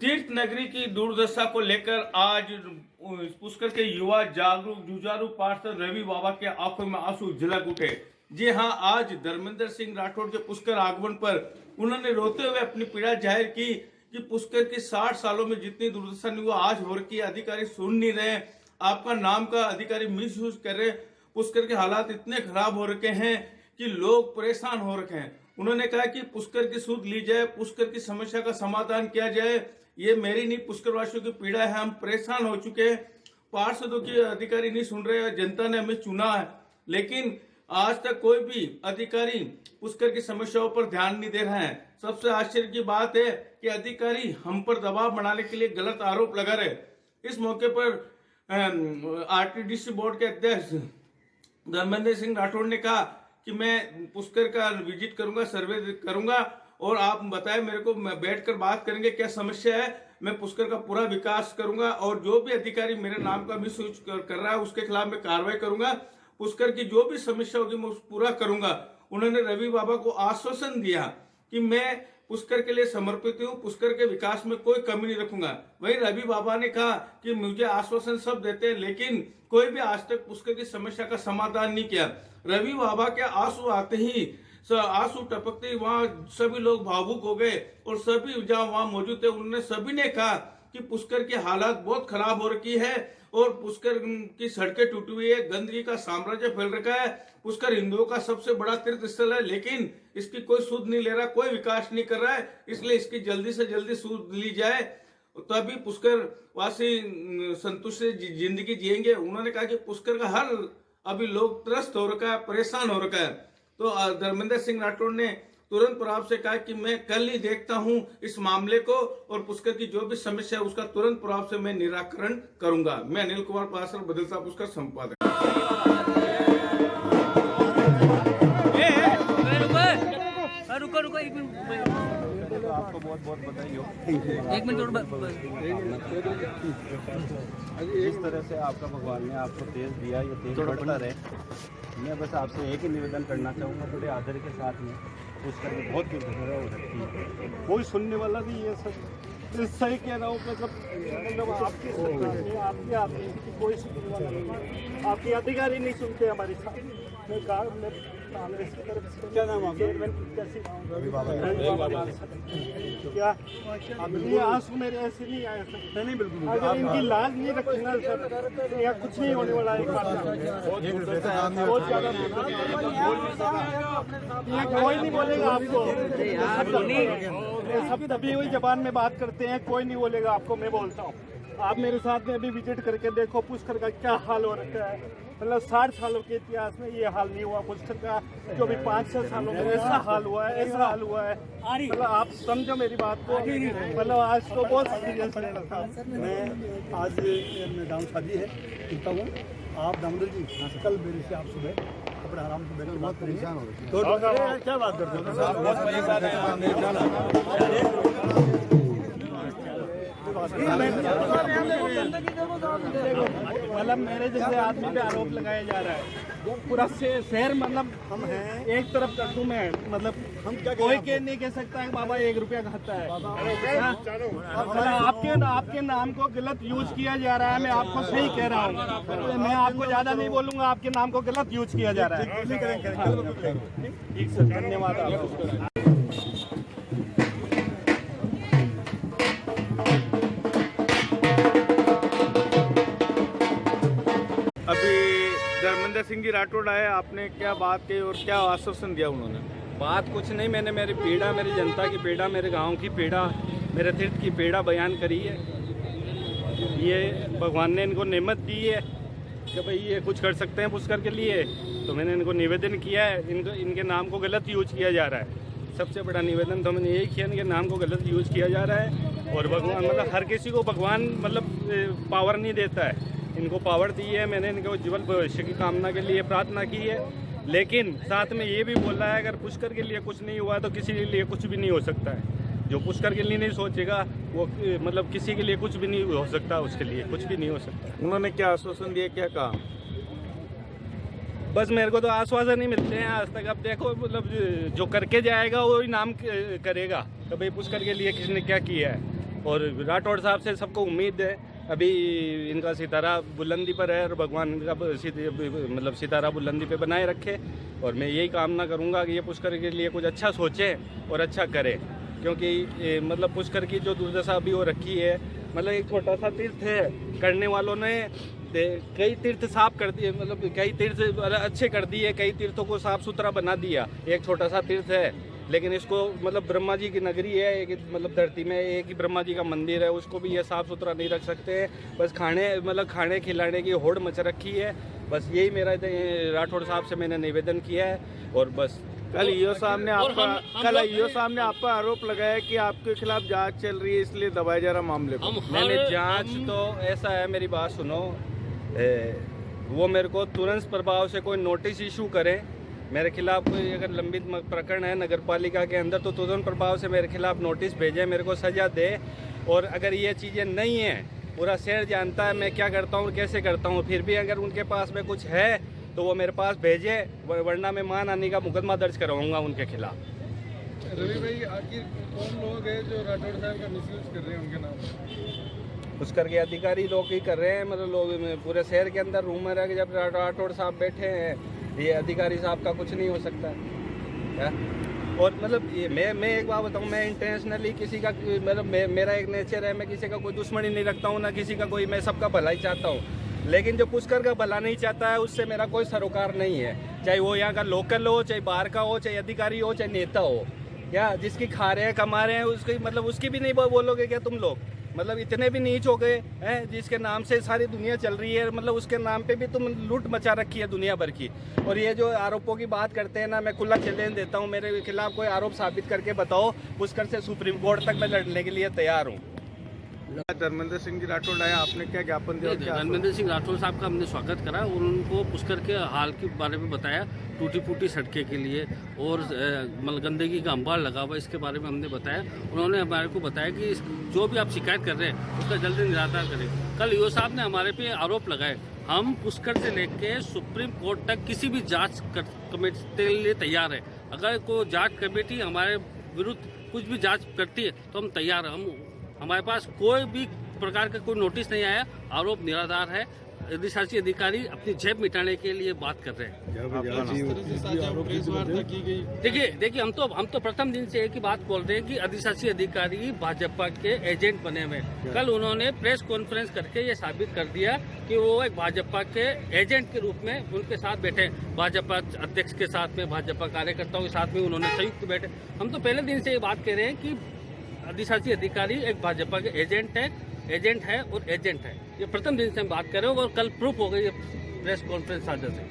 तीर्थ नगरी की दुर्दशा को लेकर आज पुष्कर के युवा जागरूक जुझारू पार्षद रवि बाबा के आंखों में आंसू झलक उठे। जी हां, आज धर्मेंद्र सिंह राठौड़ के पुष्कर आगमन पर उन्होंने रोते हुए अपनी पीड़ा जाहिर की कि पुष्कर की 60 सालों में जितनी दुर्दशा नहीं वो आज हो रही, अधिकारी सुन नहीं रहे, आपका नाम का अधिकारी मिस यूज कर रहे। पुष्कर के हालात इतने खराब हो रखे हैं कि लोग परेशान हो रखे हैं। उन्होंने कहा कि पुष्कर की सुध ली जाए, पुष्कर की समस्या का समाधान किया जाए। ये मेरी नहीं, पुष्कर वासियों की पीड़ा है। हम परेशान हो चुके हैं, पार्षदों की अधिकारी नहीं सुन रहे। जनता ने हमें चुना है, लेकिन आज तक कोई भी अधिकारी पुष्कर की समस्याओं पर ध्यान नहीं दे रहे हैं। सबसे आश्चर्य की बात है कि अधिकारी हम पर दबाव बनाने के लिए गलत आरोप लगा रहे। इस मौके पर आरटीडीसी बोर्ड के अध्यक्ष धर्मेंद्र सिंह राठौड़ ने कहा कि मैं पुष्कर का विजिट करूंगा, सर्वे करूंगा और आप बताएं मेरे को, मैं बैठकर बात करेंगे क्या समस्या है। मैं पुष्कर का पूरा विकास करूंगा और जो भी अधिकारी मेरे नाम का मिसयूज कर रहा है उसके खिलाफ मैं कार्रवाई करूंगा। पुष्कर की जो भी समस्या होगी मैं पूरा करूंगा। उन्होंने रवि बाबा को आश्वासन दिया कि मैं पुष्कर के लिए समर्पित हूं, पुष्कर के विकास में कोई कमी नहीं रखूंगा। वहीं रवि बाबा ने कहा कि मुझे आश्वासन सब देते हैं, लेकिन कोई भी आज तक पुष्कर की समस्या का समाधान नहीं किया। रवि बाबा के आंसू आते ही, आंसू टपकते ही वहां सभी लोग भावुक हो गए और सभी जहां वहां मौजूद थे उन्होंने सभी ने कहा कि पुष्कर की हालात बहुत खराब हो रखी है और पुष्कर की सड़कें टूटी हुई है, गंदगी का साम्राज्य फैल रखा है। पुष्कर हिंदुओं का सबसे बड़ा तीर्थ स्थल है, लेकिन इसकी कोई सुध नहीं ले रहा, कोई विकास नहीं कर रहा है। इसलिए इसकी जल्दी से जल्दी सुध ली जाए, तभी पुष्कर वासी संतुष्ट से जिंदगी जिएंगे। उन्होंने कहा कि पुष्कर का हर अभी लोग त्रस्त हो रखा है, परेशान हो रखा है। तो धर्मेंद्र सिंह राठौड़ ने तुरंत प्रभाव से कहा कि मैं कल ही देखता हूं इस मामले को और पुष्कर की जो भी समस्या है उसका तुरंत प्रभाव से मैं निराकरण करूंगा। मैं अनिल कुमार पासर, बदलता पुष्कर संपादक। रुको एक मिनट, आपको बहुत बहुत बधाई हो। एक मिनट और जिस तरह से आपका भगवान ने आपको तेज दिया, ये तेज बढ़ता रहे। मैं बस आपसे एक ही निवेदन करना चाहूँगा, बड़े आदर के साथ में पुष्कर की बहुत दुर्घटना हो सकती है। कोई सुनने वाला नहीं, ये सब सही कह रहा हूँ। मतलब आपकी सरकार में आपकी कोई सुनने वाला नहीं, आपके अधिकारी नहीं सुनते हमारी कांग्रेस की तरफ से। क्या नाम आपका? क्या ये आंसू मेरे ऐसे नहीं आए सर? नहीं बिल्कुल, अगर इनकी लाज नहीं रखना सर या कुछ नहीं होने वाला है। बहुत ज्यादा कोई नहीं बोलेगा आपको, सब दबी हुई जबान में बात करते हैं, कोई नहीं बोलेगा आपको। मैं बोलता हूँ, आप मेरे साथ में अभी विजिट करके देखो पुष्कर का क्या हाल हो रखा है। मतलब 60 सालों के इतिहास में ये हाल नहीं हुआ पुष्कर का, जो भी 5-6 सालों में ऐसा हाल हुआ है, ऐसा हाल हुआ है। मतलब आप समझो मेरी बात को, मतलब आज तो बहुत सीरियस लेना था। मैं आज मैदान शादी है कहता हूँ, आप दामोदर जी कल मेरे से आप सुबह अपने आराम से बैठकर बात करेंगे। तो क्या बात करते मतलब मेरे जैसे आदमी पे आरोप लगाया जा रहा है। पूरा शहर मतलब हम हैं, एक तरफ कर दूं मैं, मतलब हम क्या कोई कह नहीं कह सकता है बाबा 1 रुपया खाता है। मतलब आपके नाम को गलत यूज किया जा रहा है। मैं आपको सही कह रहा हूँ, मैं आपको ज्यादा नहीं बोलूंगा, आपके नाम को गलत यूज किया जा रहा है। ठीक सर, धन्यवाद आपको। अभी धर्मेंद्र सिंह जी राठौड़ आए, आपने क्या बात कही और क्या आश्वासन दिया उन्होंने? बात कुछ नहीं, मैंने मेरी पीड़ा, मेरी जनता की पीड़ा, मेरे गांव की पीड़ा, मेरे तीर्थ की पीड़ा बयान करी है। ये भगवान ने इनको नेमत दी है कि भाई ये कुछ कर सकते हैं पुष्कर के लिए, तो मैंने इनको निवेदन किया है। इनके नाम को गलत यूज किया जा रहा है। सबसे बड़ा निवेदन तो मैंने यही किया, इनके नाम को गलत यूज किया जा रहा है। और भगवान मतलब हर किसी को भगवान मतलब पावर नहीं देता है, इनको पावर दी है। मैंने इनको उज्ज्वल भविष्य की कामना के लिए प्रार्थना की है, लेकिन साथ में ये भी बोला है अगर पुष्कर के लिए कुछ नहीं हुआ तो किसी के लिए कुछ भी नहीं हो सकता है। जो पुष्कर के लिए नहीं सोचेगा वो मतलब किसी के लिए कुछ भी नहीं हो सकता, उसके लिए कुछ भी नहीं हो सकता। उन्होंने क्या आश्वासन दिया, क्या कहा? बस मेरे को तो आश्वासन ही मिलते हैं आज तक। अब देखो मतलब जो करके जाएगा वही नाम करेगा कि भाई पुष्कर के लिए किसने क्या किया है। और राठौड़ साहब से सबको उम्मीद है, अभी इनका सितारा बुलंदी पर है और भगवान इनका मतलब सितारा बुलंदी पे बनाए रखे। और मैं यही कामना करूंगा कि ये पुष्कर के लिए कुछ अच्छा सोचें और अच्छा करें, क्योंकि मतलब पुष्कर की जो दुर्दशा अभी हो रखी है, मतलब एक छोटा सा तीर्थ है, करने वालों ने कई तीर्थ साफ कर दिए, मतलब कई तीर्थ अच्छे कर दिए, कई तीर्थों को साफ सुथरा बना दिया। एक छोटा सा तीर्थ है, लेकिन इसको मतलब ब्रह्मा जी की नगरी है, एक मतलब धरती में एक ही ब्रह्मा जी का मंदिर है, उसको भी ये साफ सुथरा नहीं रख सकते। बस खाने खिलाने की होड़ मच रखी है। बस यही मेरा राठौड़ साहब से मैंने निवेदन किया है। और बस कल ईओ साहब ने आप पर आरोप लगाया कि आपके खिलाफ जांच चल रही है, इसलिए दबाया जा रहा मामले को। मैंने जांच तो ऐसा है, मेरी बात सुनो, वो मेरे को तुरंत प्रभाव से कोई नोटिस इशू करें मेरे खिलाफ, कोई अगर लंबित प्रकरण है नगर पालिका के अंदर तो तुरंत प्रभाव से मेरे खिलाफ नोटिस भेजें, मेरे को सजा दे। और अगर ये चीज़ें नहीं हैं, पूरा शहर जानता है मैं क्या करता हूँ, कैसे करता हूँ, फिर भी अगर उनके पास में कुछ है तो वो मेरे पास भेजे, वरना मैं मानहानि का मुकदमा दर्ज करवाऊंगा उनके खिलाफ। रवि भाई, आखिर कौन लोग हैं जो राठौड़ साहब का मिसयूज कर रहे हैं उनके नाम? पुष्कर के अधिकारी लोग ही कर रहे हैं, मतलब लोग पूरे शहर के अंदर रूमर है कि जब राठौड़ साहब बैठे हैं, ये अधिकारी साहब का कुछ नहीं हो सकता है। और मतलब ये मैं एक बात बताऊँ, मैं इंटेंशनली किसी का मतलब मेरा एक नेचर है, मैं किसी का कोई दुश्मनी नहीं रखता हूँ, ना किसी का कोई, मैं सबका भला ही चाहता हूँ। लेकिन जो पुष्कर का भला नहीं चाहता है उससे मेरा कोई सरोकार नहीं है, चाहे वो यहाँ का लोकल हो, चाहे बाहर का हो, चाहे अधिकारी हो, चाहे नेता हो, या जिसकी खा रहे हैं कमा रहे हैं उसकी मतलब उसकी भी नहीं बोलोगे क्या तुम लोग? मतलब इतने भी नीच हो गए हैं जिसके नाम से सारी दुनिया चल रही है, मतलब उसके नाम पे भी तुम लूट मचा रखी है दुनिया भर की। और ये जो आरोपों की बात करते हैं ना, मैं खुला चैलेंज देता हूँ, मेरे खिलाफ कोई आरोप साबित करके बताओ, पुष्कर से सुप्रीम कोर्ट तक मैं लड़ने के लिए तैयार हूँ। धर्मेंद्र सिंह जी राठौड़ आए, आपने क्या ज्ञापन दिया? धर्मेंद्र सिंह राठौड़ साहब का हमने स्वागत करा और उनको पुष्कर के हाल के बारे में बताया, टूटी फूटी सड़कें के लिए और मतलब गंदगी का अंबार लगा हुआ, इसके बारे में हमने बताया। उन्होंने हमारे को बताया कि जो भी आप शिकायत कर रहे हैं उसका जल्दी निराकरण करें। कल ईओ साहब ने हमारे पे आरोप लगाए, हम पुष्कर से लेके सुप्रीम कोर्ट तक किसी भी जाँच कमेटी के लिए तैयार है। अगर कोई जाँच कमेटी हमारे विरुद्ध कुछ भी जाँच करती है तो हम तैयार हैं। हमारे पास कोई भी प्रकार का कोई नोटिस नहीं आया, आरोप निराधार है। अधिशासी अधिकारी अपनी जेब मिटाने के लिए बात कर रहे हैं। देखिए हम तो प्रथम दिन से एक ही बात बोल रहे हैं कि अधिशासी अधिकारी भाजपा के एजेंट बने हुए। कल उन्होंने प्रेस कॉन्फ्रेंस करके ये साबित कर दिया कि वो एक भाजपा के एजेंट के रूप में उनके साथ बैठे, भाजपा अध्यक्ष के साथ में, भाजपा कार्यकर्ताओं के साथ में उन्होंने संयुक्त बैठे। हम तो पहले दिन से ये बात कह रहे हैं कि अधिशासी अधिकारी एक भाजपा के एजेंट है और एजेंट है। ये प्रथम दिन से हम बात कर रहे हैं और कल प्रूफ हो गई प्रेस कॉन्फ्रेंस साझा से।